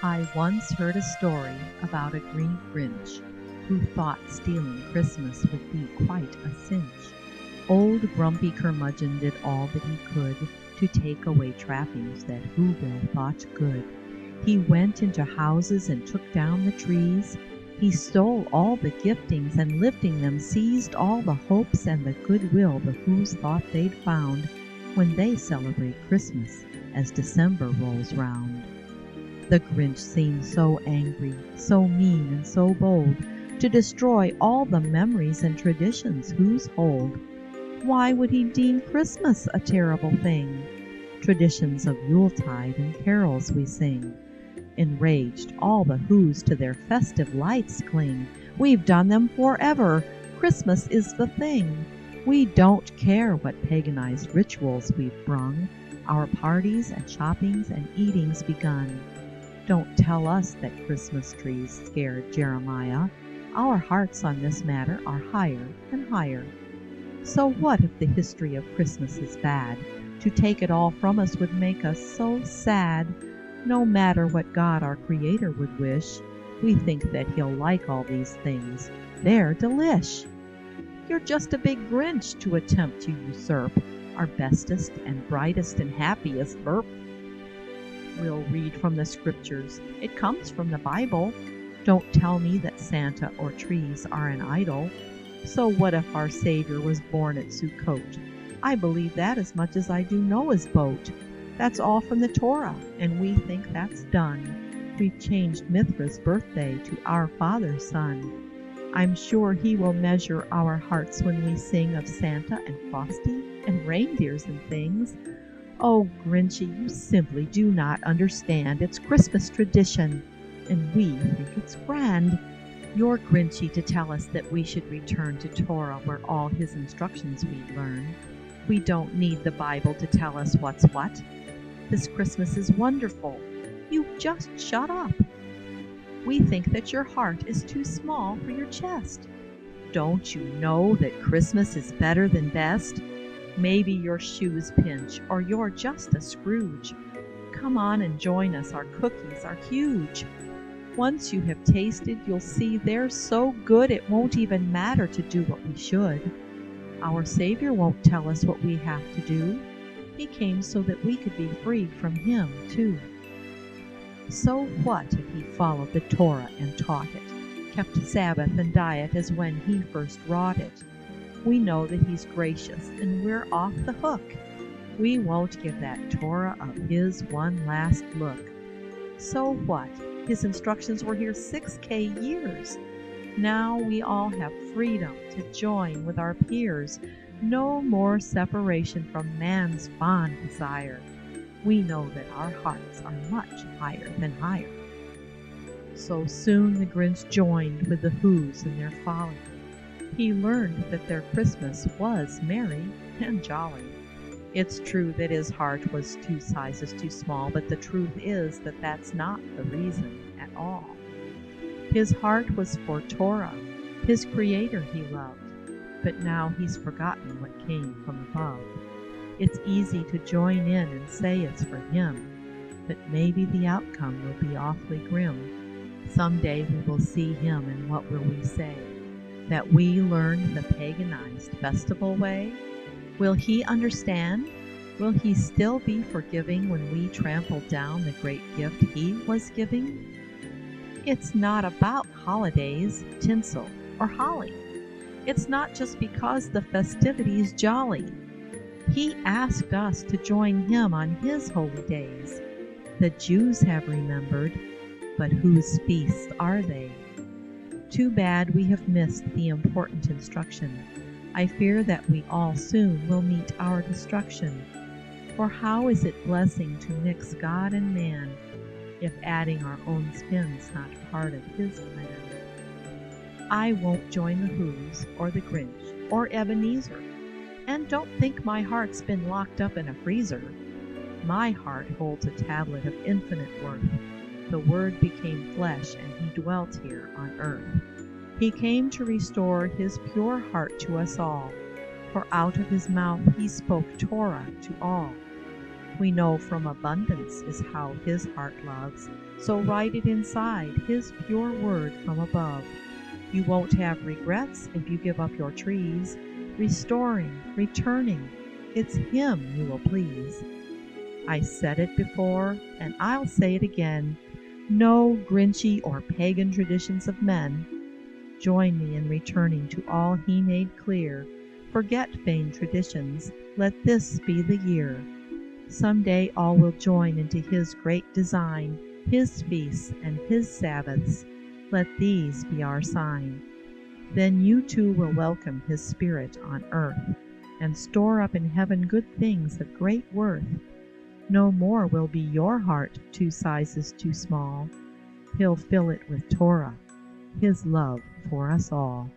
I once heard a story about a green Grinch who thought stealing Christmas would be quite a cinch. Old grumpy curmudgeon did all that he could to take away trappings that Whoville thought good. He went into houses and took down the trees. He stole all the giftings and lifting them seized all the hopes and the goodwill the Whos thought they'd found when they celebrate Christmas as December rolls round. The Grinch seemed so angry, so mean and so bold, to destroy all the memories and traditions Whos hold. Why would he deem Christmas a terrible thing? Traditions of Yuletide and carols we sing. Enraged, all the Whos to their festive lights cling. We've done them forever. Christmas is the thing. We don't care what paganized rituals we've brung. Our parties and shoppings and eatings begun. Don't tell us that Christmas trees scared Jeremiah. Our hearts on this matter are higher and higher. So what if the history of Christmas is bad? To take it all from us would make us so sad. No matter what God our Creator would wish, we think that He'll like all these things. They're delish. You're just a big Grinch to attempt to usurp our bestest and brightest and happiest burp. We'll read from the scriptures. It comes from the Bible. Don't tell me that Santa or trees are an idol. So what if our Savior was born at Sukkot? I believe that as much as I do Noah's boat. That's all from the Torah, and we think that's done. We've changed Mithra's birthday to our Father's Son. I'm sure He will measure our hearts when we sing of Santa and Frosty and reindeers and things. Oh, Grinchy, you simply do not understand. It's Christmas tradition, and we think it's grand. You're Grinchy to tell us that we should return to Torah where all His instructions we learn. We don't need the Bible to tell us what's what. This Christmas is wonderful. You just shut up. We think that your heart is too small for your chest. Don't you know that Christmas is better than best? Maybe your shoes pinch, or you're just a Scrooge. Come on and join us, our cookies are huge. Once you have tasted, you'll see they're so good it won't even matter to do what we should. Our Savior won't tell us what we have to do. He came so that we could be free from Him too. So what if He followed the Torah and taught it, kept Sabbath and diet as when He first wrought it? We know that He's gracious, and we're off the hook. We won't give that Torah of His one last look. So what? His instructions were here 6K years. Now we all have freedom to join with our peers. No more separation from man's fond desire. We know that our hearts are much higher than higher. So soon the Grinch joined with the Whos in their folly. He learned that their Christmas was merry and jolly. It's true that his heart was 2 sizes too small, but the truth is that that's not the reason at all. His heart was for Torah, his Creator he loved, but now he's forgotten what came from above. It's easy to join in and say it's for him, but maybe the outcome will be awfully grim. Someday we will see him, and what will we say? That we learned the paganized festival way? Will he understand? Will he still be forgiving when we trample down the great gift he was giving? It's not about holidays, tinsel, or holly. It's not just because the festivity's jolly. He asked us to join him on his holy days. The Jews have remembered, but whose feasts are they? Too bad we have missed the important instruction. I fear that we all soon will meet our destruction. For how is it blessing to mix God and man, if adding our own spin's not part of His plan? I won't join the Whos, or the Grinch, or Ebenezer. And don't think my heart's been locked up in a freezer. My heart holds a tablet of infinite worth. The Word became flesh, and He dwelt here on earth. He came to restore His pure heart to us all, for out of His mouth He spoke Torah to all. We know from abundance is how his heart loves, so write it inside, his pure word from above. You won't have regrets if you give up your trees, restoring, returning, it's him you will please. I said it before, and I'll say it again, no Grinchy or pagan traditions of men. Join me in returning to all he made clear. Forget vain traditions, let this be the year. Some day all will join into his great design, his feasts and his Sabbaths. Let these be our sign. Then you too will welcome his spirit on earth, and store up in heaven good things of great worth. No more will be your heart 2 sizes too small. He'll fill it with Torah, his love for us all.